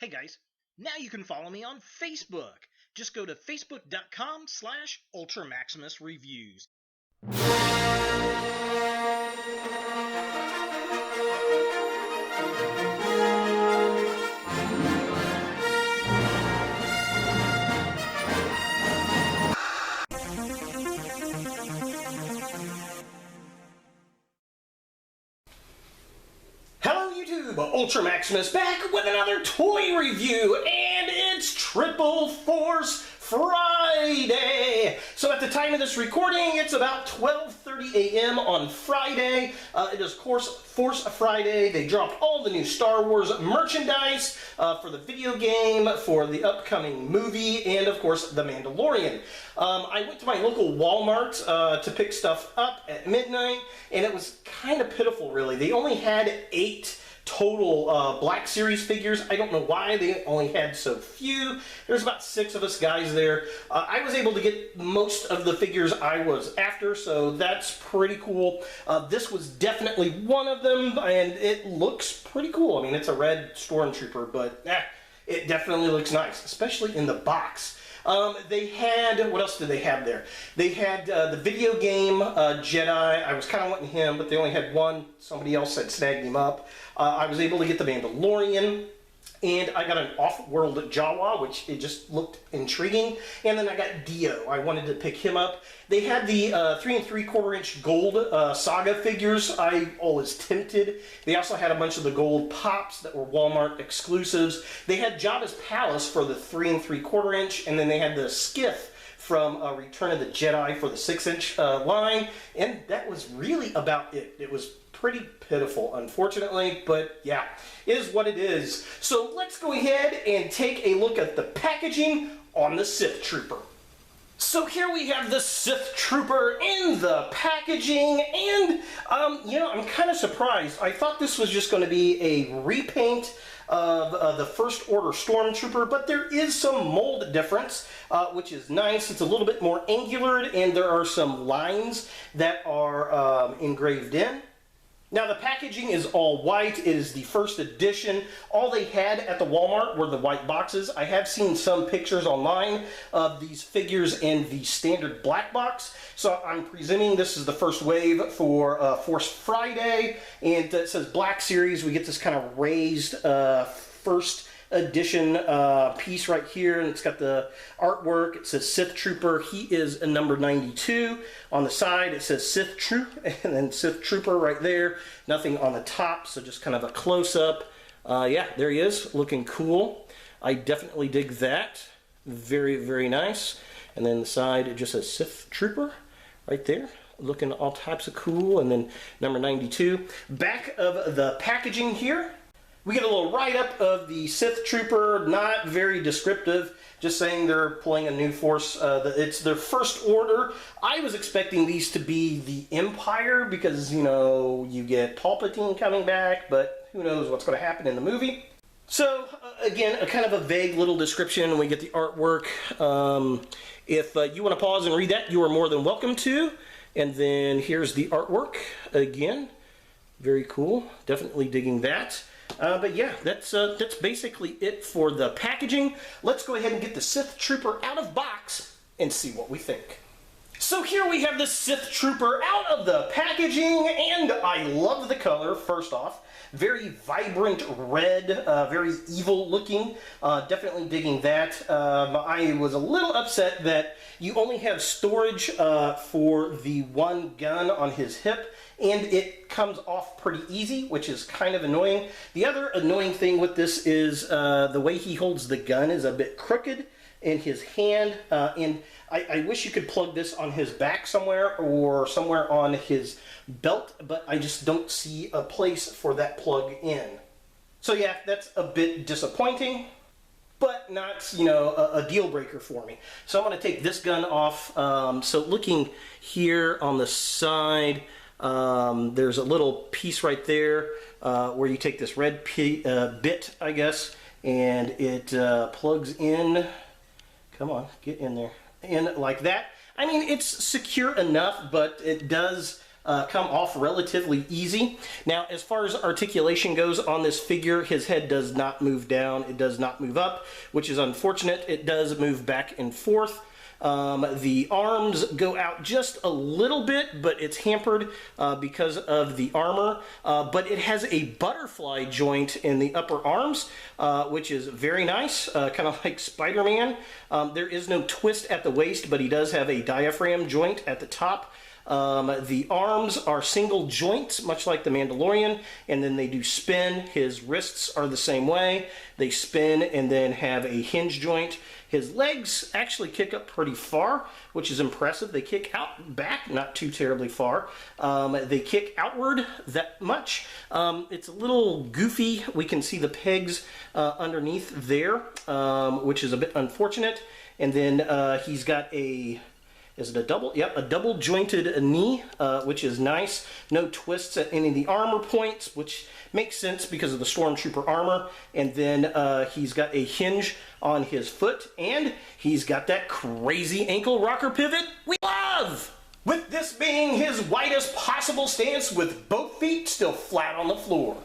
Hey guys, now you can follow me on Facebook. Just go to facebook.com/UltraMaximusReviews. Hello YouTube, Ultra Maximus back with another toy review, and it's Triple Force Friday. So at the time of this recording, it's about 12:30 a.m. on Friday. It is, of course, Force Friday. They dropped all the new Star Wars merchandise for the video game, for the upcoming movie, and of course, The Mandalorian. I went to my local Walmart to pick stuff up at midnight, and it was kind of pitiful, really. They only had 8 total Black Series figures. I don't know why they only had so few. There's about 6 of us guys there. I was able to get most of the figures I was after, so that's pretty cool. This was definitely one of them, and it looks pretty cool. I mean, it's a red Stormtrooper, but it definitely looks nice, especially in the box. They had, what else did they have there? They had the video game Jedi. I was kind of wanting him, but they only had one. Somebody else had snagged him up. I was able to get the Mandalorian, and I got an off-world Jawa, which it just looked intriguing. And then I got Dio. I wanted to pick him up. They had the 3 3/4-inch gold Saga figures. I was tempted. They also had a bunch of the gold pops that were Walmart exclusives. They had Jabba's Palace for the 3 3/4-inch, and then they had the Skiff from Return of the Jedi for the 6-inch line, and that was really about it. It was pretty pitiful, unfortunately, but yeah, it is what it is. So let's go ahead and take a look at the packaging on the Sith Trooper. So here we have the Sith Trooper in the packaging, and you know, I'm kind of surprised. I thought this was just going to be a repaint of the First Order Stormtrooper, but there is some mold difference, which is nice. It's a little bit more angular, and there are some lines that are engraved in. Now the packaging is all white. It is the first edition. All they had at the Walmart were the white boxes. I have seen some pictures online of these figures in the standard black box. So I'm presuming this is the first wave for Force Friday. And it says Black Series. We get this kind of raised first edition piece right here, and it's got the artwork. It says Sith Trooper. He is a number 92. On the side it says Sith Troop, and then Sith Trooper right there. Nothing on the top, so just kind of a close-up. Yeah, there he is, looking cool. I definitely dig that. Very, very nice. And then the side, it just says Sith Trooper right there, looking all types of cool. And then number 92. Back of the packaging here, we get a little write-up of the Sith Trooper, not very descriptive, just saying they're pulling a new force. It's their First Order. I was expecting these to be the Empire because, you know, you get Palpatine coming back, but who knows what's going to happen in the movie. So, again, a kind of a vague little description. We get the artwork. If you want to pause and read that, you are more than welcome to. And then here's the artwork again. Very cool. Definitely digging that. But yeah, that's basically it for the packaging. Let's go ahead and get the Sith Trooper out of box and see what we think. So here we have the Sith Trooper out of the packaging, and I love the color, first off. Very vibrant red, very evil looking. Definitely digging that. I was a little upset that you only have storage for the one gun on his hip, and it comes off pretty easy, which is kind of annoying. The other annoying thing with this is the way he holds the gun is a bit crooked in his hand, and I wish you could plug this on his back somewhere or somewhere on his belt, but I just don't see a place for that plug in. So yeah, that's a bit disappointing, but not, you know, a deal breaker for me. So I'm going to take this gun off. So looking here on the side, there's a little piece right there where you take this red bit, I guess, and it plugs in. Come on, get in there. In like that. I mean, it's secure enough, but it does come off relatively easy. Now, as far as articulation goes on this figure, his head does not move down. It does not move up, which is unfortunate. It does move back and forth. The arms go out just a little bit, but it's hampered because of the armor. But it has a butterfly joint in the upper arms, which is very nice, kind of like Spider-Man. There is no twist at the waist, but he does have a diaphragm joint at the top. The arms are single joints, much like the Mandalorian, and then they do spin. His wrists are the same way. They spin and then have a hinge joint. His legs actually kick up pretty far, which is impressive. They kick out back, not too terribly far. They kick outward that much. It's a little goofy. We can see the pegs underneath there, which is a bit unfortunate. And then he's got a... Is it a double? Yep, a double jointed knee, which is nice. No twists at any of the armor points, which makes sense because of the Stormtrooper armor. And then he's got a hinge on his foot, and he's got that crazy ankle rocker pivot we love! With this being his widest possible stance with both feet still flat on the floor.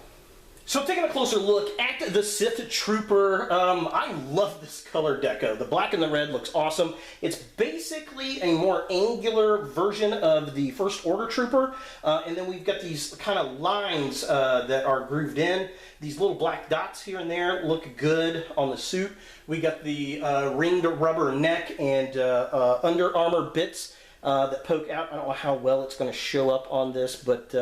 So taking a closer look at the Sith Trooper, I love this color deco. The black and the red looks awesome. It's basically a more angular version of the First Order Trooper, and then we've got these kind of lines that are grooved in. These little black dots here and there look good on the suit. We got the ringed rubber neck and Under Armour bits that poke out. I don't know how well it's going to show up on this, but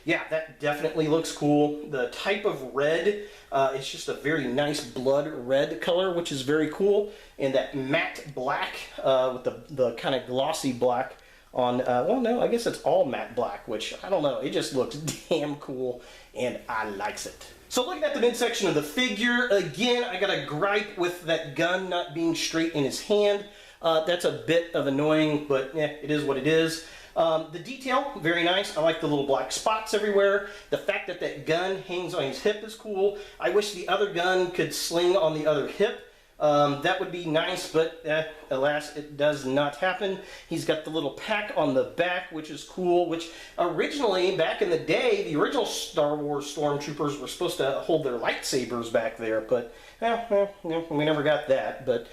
yeah, that definitely looks cool. The type of red, it's just a very nice blood red color, which is very cool. And that matte black with the kind of glossy black on, well, no, I guess it's all matte black, which, I don't know, it just looks damn cool, and I likes it. So looking at the midsection of the figure, again, I got a gripe with that gun not being straight in his hand. That's a bit of annoying, but it is what it is. The detail, very nice. I like the little black spots everywhere. The fact that that gun hangs on his hip is cool. I wish the other gun could sling on the other hip. That would be nice, but alas, it does not happen. He's got the little pack on the back, which is cool, which originally, back in the day, the original Star Wars Stormtroopers were supposed to hold their lightsabers back there, but we never got that. But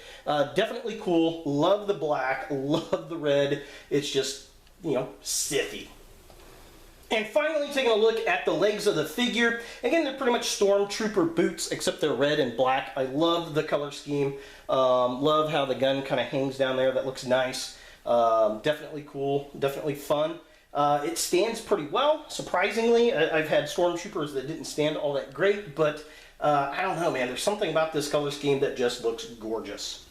definitely cool. Love the black, love the red. It's just, you know, Sithy. And finally, taking a look at the legs of the figure. Again, they're pretty much Stormtrooper boots, except they're red and black. I love the color scheme. Love how the gun kind of hangs down there. That looks nice. Definitely cool. Definitely fun. It stands pretty well, surprisingly. I've had Stormtroopers that didn't stand all that great, but I don't know, man. There's something about this color scheme that just looks gorgeous.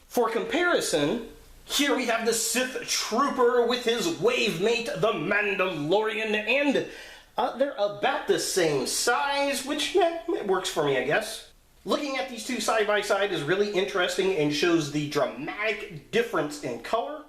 For comparison, here we have the Sith Trooper with his wave mate, the Mandalorian, and they're about the same size, which it works for me, I guess. Looking at these two side by side is really interesting and shows the dramatic difference in color.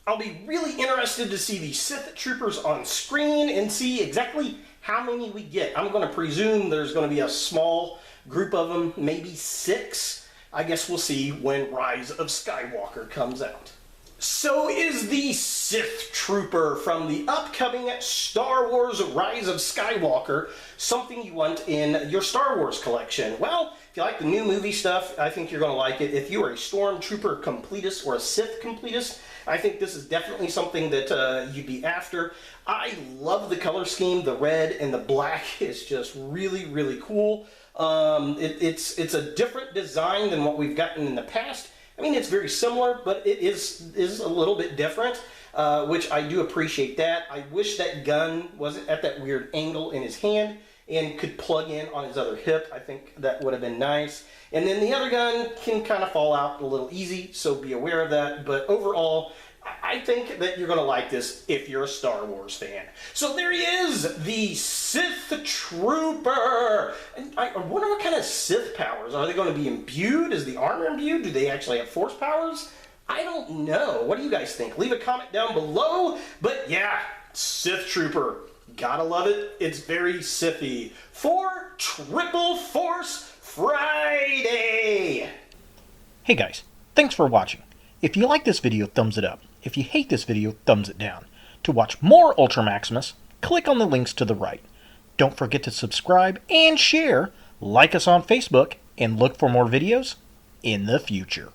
I'll be really interested to see the Sith Troopers on screen and see exactly how many we get. I'm going to presume there's going to be a small group of them, maybe 6. I guess we'll see when Rise of Skywalker comes out. So is the Sith Trooper from the upcoming Star Wars Rise of Skywalker something you want in your Star Wars collection? Well, if you like the new movie stuff, I think you're going to like it. If you are a Stormtrooper completist or a Sith completist, I think this is definitely something that you'd be after. I love the color scheme. The red and the black is just really, really cool. It's a different design than what we've gotten in the past. I mean, it's very similar, but it is a little bit different, which I do appreciate that. I wish that gun wasn't at that weird angle in his hand and could plug in on his other hip. I think that would have been nice. And then the other gun can kind of fall out a little easy, so be aware of that. But overall, I think that you're going to like this if you're a Star Wars fan. So there he is, the Sith Trooper. And I wonder what kind of Sith powers. Are they going to be imbued? Is the armor imbued? Do they actually have force powers? I don't know. What do you guys think? Leave a comment down below. But yeah, Sith Trooper. Gotta love it. It's very Sithy. For Triple Force Friday. Hey guys, thanks for watching. If you like this video, thumbs it up. If you hate this video, thumbs it down. To watch more Ultra Maximus, click on the links to the right. Don't forget to subscribe and share, like us on Facebook, and look for more videos in the future.